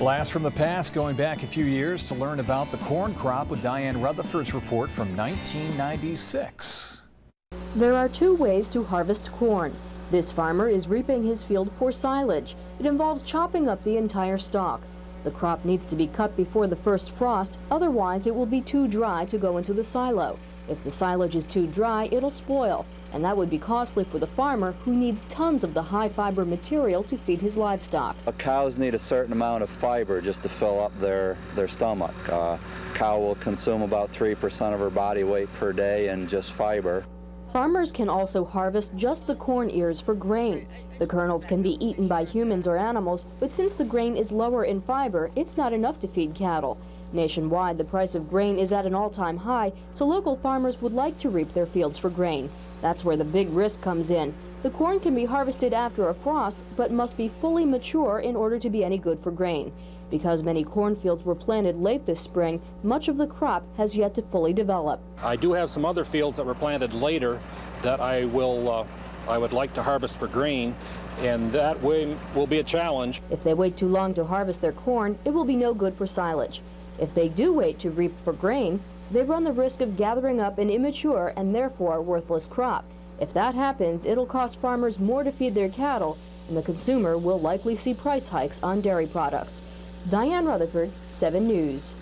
Blast from the past, going back a few years to learn about the corn crop with Diane Rutherford's report from 1996. There are two ways to harvest corn. This farmer is reaping his field for silage. It involves chopping up the entire stalk. The crop needs to be cut before the first frost, otherwise it will be too dry to go into the silo. If the silage is too dry, it'll spoil, and that would be costly for the farmer who needs tons of the high fiber material to feed his livestock. Cows need a certain amount of fiber just to fill up their stomach. Cow will consume about 3% of her body weight per day in just fiber. Farmers can also harvest just the corn ears for grain. The kernels can be eaten by humans or animals, but since the grain is lower in fiber, it's not enough to feed cattle. Nationwide, the price of grain is at an all-time high, so local farmers would like to reap their fields for grain. That's where the big risk comes in. The corn can be harvested after a frost, but must be fully mature in order to be any good for grain. Because many cornfields were planted late this spring, much of the crop has yet to fully develop. I do have some other fields that were planted later that I would like to harvest for grain, and that way will be a challenge. If they wait too long to harvest their corn, it will be no good for silage. If they do wait to reap for grain, they run the risk of gathering up an immature and therefore worthless crop. If that happens, it'll cost farmers more to feed their cattle, and the consumer will likely see price hikes on dairy products. Diane Rutherford, 7 News.